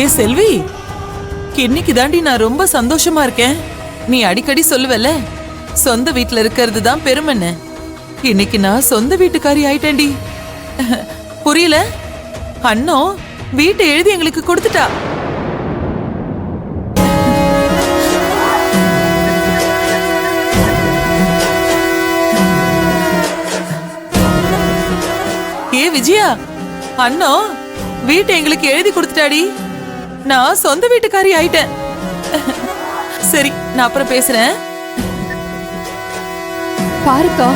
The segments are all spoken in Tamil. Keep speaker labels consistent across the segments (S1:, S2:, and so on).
S1: ஏ செல்வி, இன்னைக்கு தாண்டி நான் ரொம்ப சந்தோஷமா இருக்கேன். நீ அடிக்கடி சொல்லுவல, சொந்த வீட்டுல இருக்கிறது தான் பெருமைன்னு. இன்னைக்கு நான் சொந்த வீட்டுக்காரி ஆயிட்டேன்டி. புரியல? அண்ணோ வீட்டை எழுதி எங்களுக்கு கொடுத்துட்டா. ஏ விஜயா, அண்ணோ வீட்டை எங்களுக்கு எழுதி கொடுத்துட்டாடி. நான் சொந்த வீட்டுக்காரி ஆயிட்டேன். சரி, நான் அப்புறம் பேசுறேன்.
S2: பாருக்கா,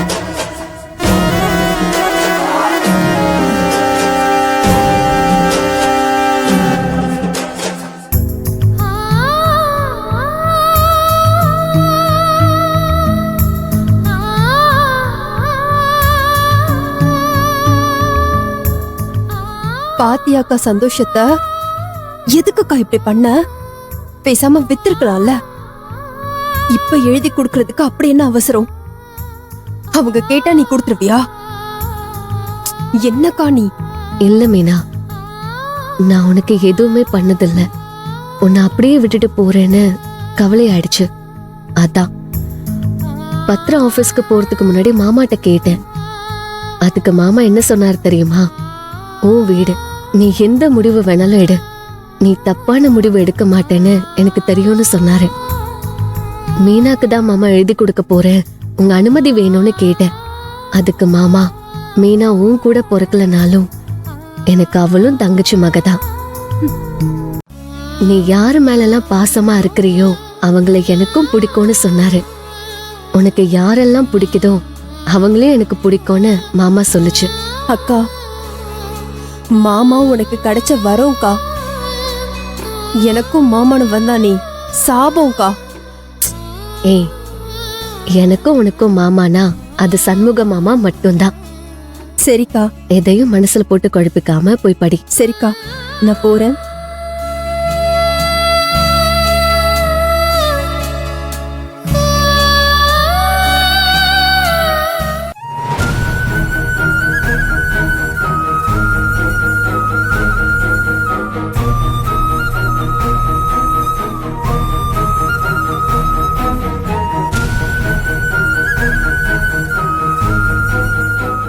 S2: பாத்தியாக்கா சந்தோஷத்தை? எதுக்குக்கா இப்படி பண்ண? பேசாம வித்திருக்கலாம்ல. இப்ப எழுதி கொடுக்கறதுக்கு அப்படி என்ன அவசரம்? அவங்க கேட்டா நீ கொடுத்துருவியா? என்னக்கா நீ?
S3: இல்ல மீனா, நான் உனக்கு எதுவுமே பண்ணதில்ல. உன்னை அப்படியே விட்டுட்டு போறேன்னு கவலை ஆயிடுச்சு. அதான் பத்திரம் ஆபீஸ்க்கு போறதுக்கு முன்னாடி மாமாட்ட கேட்டேன். அதுக்கு மாமா என்ன சொன்னார் தெரியுமா? உன் வீடு, நீ எந்த முடிவு வேணாலும் எடு, நீ தப்பான முடிவு எடுக்க மாட்டேன்னு எனக்கு தெரியும்னு சொன்னாரு. மீனாக்கு தான் மாமா எழுதி கொடுக்க போறேன், உங்க அனுமதி வேணும்னு கேட்டேன். அதுக்கு மாமா, மீனா உன் கூட பொறுக்கலனாலும் எனக்கு அவளும் தங்கச்சி மகதான். நீ யாரு மேலெல்லாம் பாசமா இருக்கிறியோ அவங்கள எனக்கும் பிடிக்கும்னு சொன்னாரு. உனக்கு யாரெல்லாம் பிடிக்குதோ அவங்களே எனக்கு பிடிக்கும்னு மாமா சொல்லுச்சு.
S2: அக்கா, மாமா உனக்கு கிடைச்ச வரோம்க்கா. எனக்கும் மாமானு வந்தா நீ சாபம்க்கா.
S3: ஏய், எனக்கும் உனக்கும் மாமானா அது சண்முக மாமா மட்டும்தான்.
S2: சரிக்கா,
S3: எதையும் மனசுல போட்டு குழப்பிக்காம போய் படி.
S2: சரிக்கா, நான் போறேன்.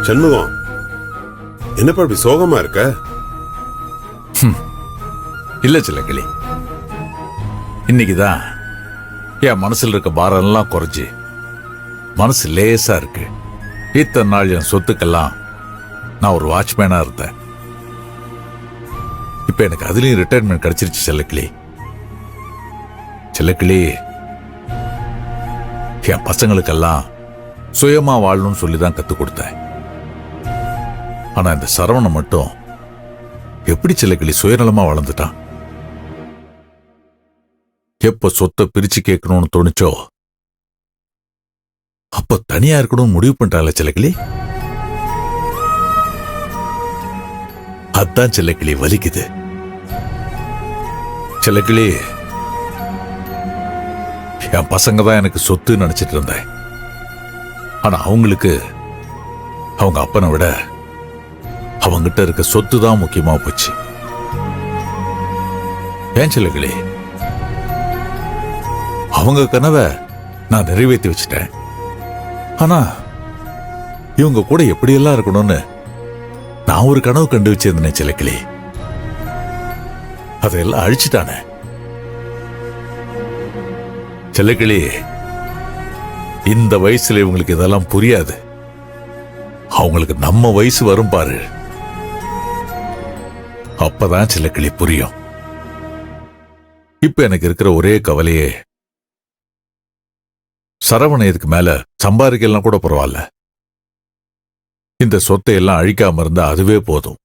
S4: சண்முகம், என்னப்பா இப்படி சோகமா இருக்க?
S5: இல்ல சிலக்கிளி, இன்னைக்குதான் என் மனசுல இருக்க பாரம் எல்லாம் குறைஞ்சி மனசு லேசா இருக்கு. இத்தனை நாள் என் சொத்துக்கெல்லாம் நான் ஒரு வாட்ச்மேனா இருந்தேன். இப்ப எனக்கு அதுலயும் ரிட்டையர்மெண்ட் கிடைச்சிருச்சு செல்லக்கிளி. செல்லக்கிளி, என் பசங்களுக்கெல்லாம் சுயமா வாழணும்னு சொல்லிதான் கத்து கொடுத்தேன். ஆனா இந்த சரவணன் மட்டும் எப்படி செல்லக்கிளி சுயநலமா வளர்ந்துட்டான். எப்ப சொத்தை பிரிச்சு கேட்கணும்னு தோணுச்சோ அப்ப தனியா இருக்கணும்னு முடிவு பண்ணிட்டால செல்லக்கிளி. அதான் செல்லக்கிளி வலிக்குது. செல்லக்கிளி, என் பசங்க தான் எனக்கு சொத்து நினைச்சிட்டு இருந்தேன். ஆனா அவங்களுக்கு அவங்க அப்பனை விட அவங்கிட்ட இருக்க சொத்து தான் முக்கியமா போச்சு. ஏன் செல்லக்கிளி, அவங்க கனவை நான் நிறைவேற்றி வச்சிட்டேன். ஆனா இவங்க கூட எப்படியெல்லாம் இருக்கணும்னு நான் ஒரு கனவு கண்டு வச்சிருந்தேன் செல்லக்கிளி. அதையெல்லாம் அழிச்சிட்டானே செல்லக்கிளி. இந்த வயசுல இவங்களுக்கு இதெல்லாம் புரியாது. அவங்களுக்கு நம்ம வயசு வரும் பாரு, அப்பதான் செல்லக்கிளி புரியும். இப்ப எனக்கு இருக்கிற ஒரே கவலையே, சரவணன் இதுக்கு மேல சம்பாதிக்கலாம் கூட பரவாயில்ல, இந்த சொத்தை எல்லாம் அழிக்காம இருந்தா அதுவே போதும்.